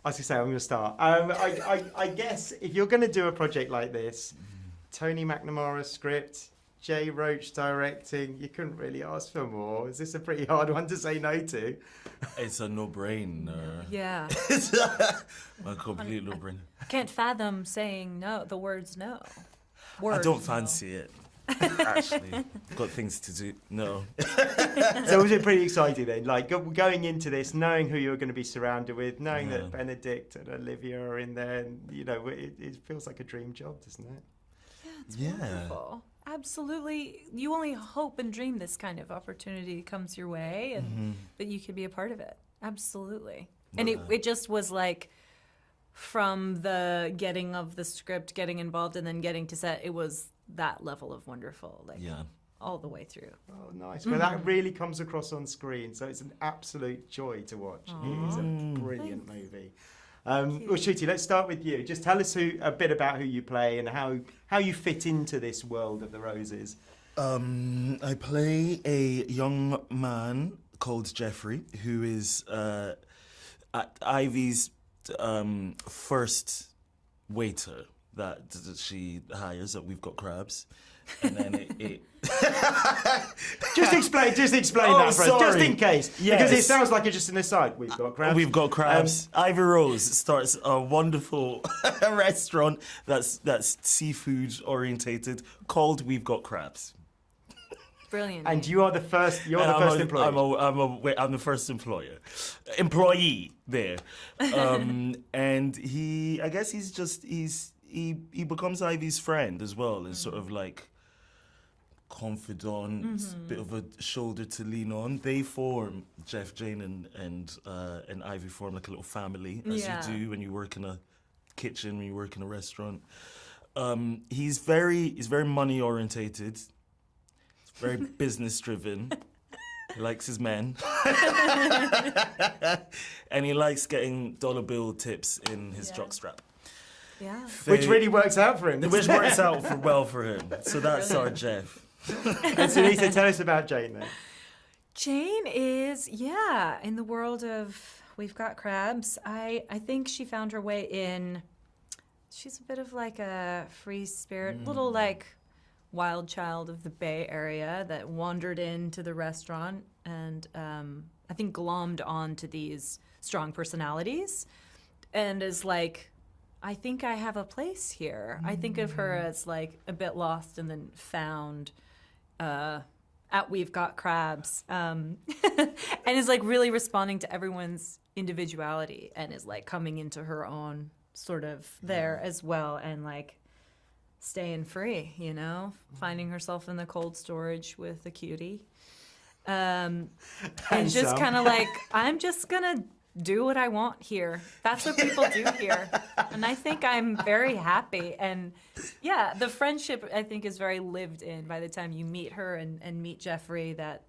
As I say, I'm going to start. I guess if you're going to do a project like this, Tony McNamara script, Jay Roach directing, you couldn't really ask for more. Is this a pretty hard one to say no to? It's a no-brainer. Yeah. It's a complete no-brainer. I can't fathom saying no, the words no. I don't fancy it. Actually, I've got things to do. No. So was it pretty exciting then? Like going into this, knowing who you were going to be surrounded with, knowing that Benedict and Olivia are in there, and it feels like a dream job, doesn't it? Yeah, it's wonderful. Absolutely. You only hope and dream this kind of opportunity comes your way and that you could be a part of it. Absolutely. And it just was like, from the getting of the script, getting involved, and then getting to set, it was that level of wonderful, all the way through. Oh, nice. Well, that really comes across on screen, so it's an absolute joy to watch. It is a brilliant movie. Well, Ncuti, let's start with you. Just tell us a bit about who you play and how you fit into this world of the Roses. I play a young man called Jeffrey, who is Ivy's first waiter that she hires at We've Got Crabs. And then it Just explain that for us, just in case. Yes. Because it sounds like it's just an aside. We've got crabs. We've Got Crabs. Ivy Rose starts a wonderful restaurant that's seafood orientated called We've Got Crabs. Brilliant. And you are the first. You're the first employee. I'm the first employee there. And he becomes Ivy's friend as well, and sort of like confidant, bit of a shoulder to lean on. They form, Jane and Ivy form like a little family, as you do when you work in a kitchen, when you work in a restaurant. He's very money orientated. Very business driven. He likes his men. And he likes getting dollar bill tips in his jockstrap. Yeah. Which really works out for him. Which works out well for him. So that's our Jeff. And Sunita, tell us about Jane then. Jane is, in the world of We've Got Crabs. I think she found her way in. She's a bit of like a free spirit, little like wild child of the Bay Area that wandered into the restaurant and I think glommed onto these strong personalities and is like, I think I have a place here. I think of her as like a bit lost and then found at We've Got Crabs and is like really responding to everyone's individuality and is like coming into her own sort of there as well and like staying free, finding herself in the cold storage with the cutie. And just kind of like, I'm just going to do what I want here. That's what people do here. And I think I'm very happy. And the friendship, I think, is very lived in by the time you meet her and meet Jeffrey, that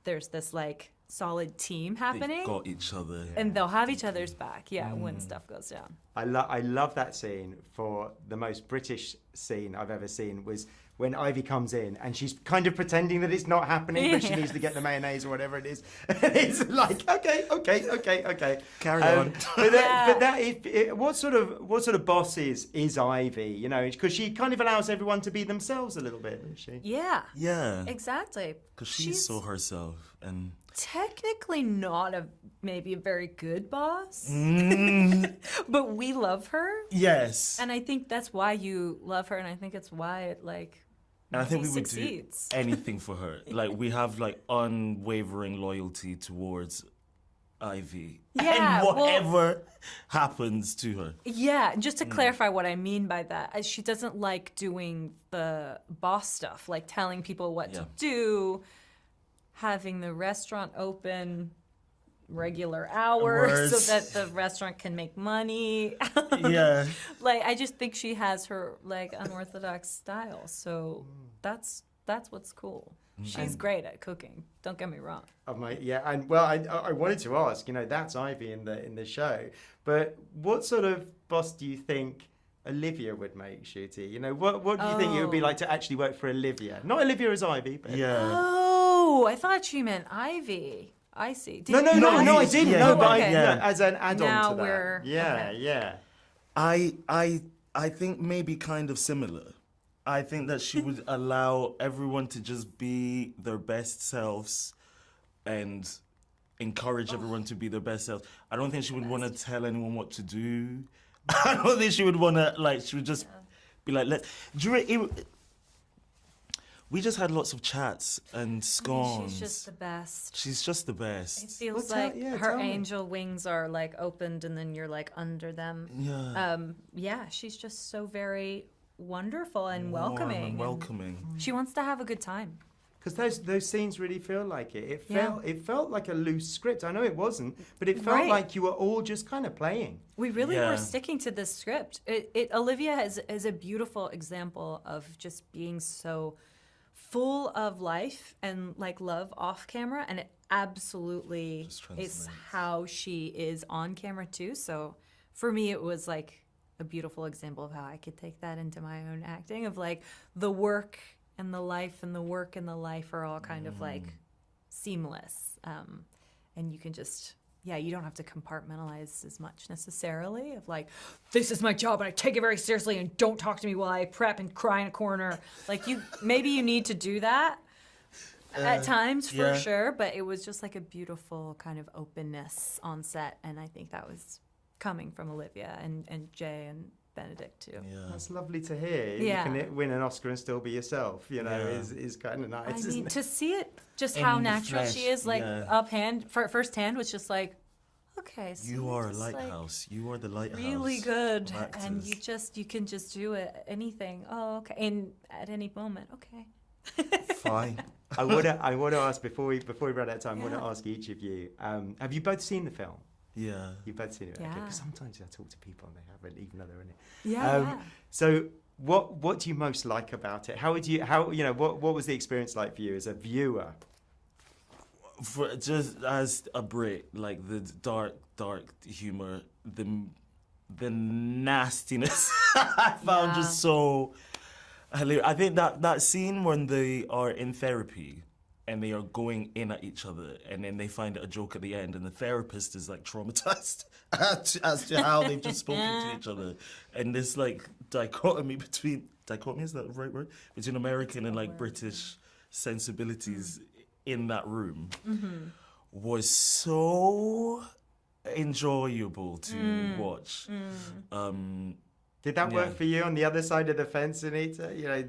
there's this like solid team happening. They've got each other. And they'll have each other's back, when stuff goes down. I love that scene. For the most British scene I've ever seen was when Ivy comes in and she's kind of pretending that it's not happening, but she needs to get the mayonnaise or whatever it is. And it's like, okay. Carry on. What sort of boss is Ivy? Because she kind of allows everyone to be themselves a little bit, doesn't she? Yeah. Yeah. Exactly. Because she's so herself and technically not maybe a very good boss, but we love her. Yes. And I think that's why you love her, and I think it's why it and I think we would succeeds. do anything for her. Like we have like unwavering loyalty towards Ivy. Yeah, and whatever happens to her. Yeah, just to clarify what I mean by that, she doesn't like doing the boss stuff, like telling people what to do, having the restaurant open regular hours so that the restaurant can make money. Yeah. Like, I just think she has her like unorthodox style. So that's what's cool. She's great at cooking. Don't get me wrong. I wanted to ask. That's Ivy in the show. But what sort of boss do you think Olivia would make, Ncuti? What do you think it would be like to actually work for Olivia? Not Olivia as Ivy, but yeah. Oh, I thought she meant Ivy. I see. No, I didn't. Yeah, No, but okay. as an add-on Now to that. we're- Yeah, okay. yeah. I think maybe kind of similar. I think that she would allow everyone to just be their best selves and encourage everyone to be their best selves. I don't think she would want to tell anyone what to do. I don't think she would want to, like, she would just be like, we just had lots of chats and scones. She's just the best. She's just the best. It feels Well, like her tell me. angel wings are like opened and then you're like under them. Yeah. She's just so very wonderful and Warm welcoming. and welcoming. She wants to have a good time. Because those scenes really feel like it. Yeah. It felt like a loose script. I know it wasn't, but it felt Right. like you were all just kind of playing. We really Yeah. were sticking to this script. Olivia is a beautiful example of just being so full of life and like love off camera, and it absolutely Just is translates. how she is on camera too. So for me, it was like a beautiful example of how I could take that into my own acting of like the work and the life and the work and the life are all kind of like seamless. And you can just, you don't have to compartmentalize as much necessarily of like, this is my job and I take it very seriously and don't talk to me while I prep and cry in a corner. Like maybe you need to do that at times for yeah. sure, but it was just like a beautiful kind of openness on set. And I think that was coming from Olivia and Jay and Benedict too. Yeah. That's lovely to hear. Yeah. You can win an Oscar and still be yourself, you know, Yeah. is kind of nice, I isn't mean, it? to see it, just In how the natural flesh, she is, like first hand was just like, okay, so You you're are a just, like, lighthouse. You are the lighthouse. really good, of and actors. you can just do it, anything. Oh, okay, and at any moment, okay. Fine. I want to ask before we run out of time. I want Yeah. to ask each of you. Have you both seen the film? Yeah. You've both seen it, okay? Yeah. Because sometimes I talk to people and they haven't, even though they're in it. Yeah. So what do you most like about it? What was the experience like for you as a viewer? For just as a Brit, like the dark humor, the nastiness I found just so hilarious. I think that scene when they are in therapy and they are going in at each other and then they find a joke at the end and the therapist is like traumatized as to how they've just spoken to each other. And this like dichotomy, is that the right word? Between American and like British sensibilities in that room was so enjoyable to watch. Did that work Yeah. for you on the other side of the fence, Sunita? You know,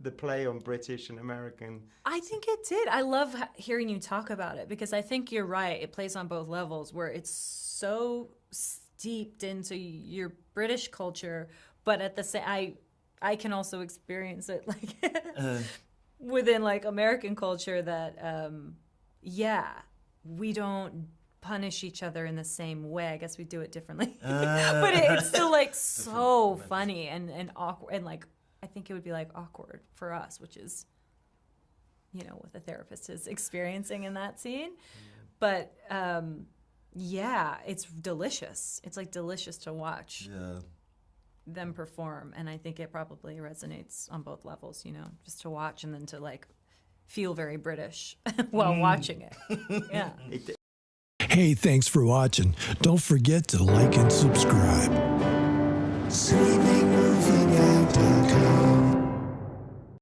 the play on British and American. I think it did. I love hearing you talk about it because I think you're right. It plays on both levels where it's so steeped into your British culture, but at the same, I can also experience it like within like American culture that, we don't punish each other in the same way. I guess we do it differently, but it's still like so funny and awkward. And like, I think it would be like awkward for us, which is, you know, what the therapist is experiencing in that scene. But it's delicious. It's like delicious to watch them perform. And I think it probably resonates on both levels, you know, just to watch and then to like feel very British while watching it. Yeah. Hey, thanks for watching. Don't forget to like and subscribe. StreamingMovieNow.com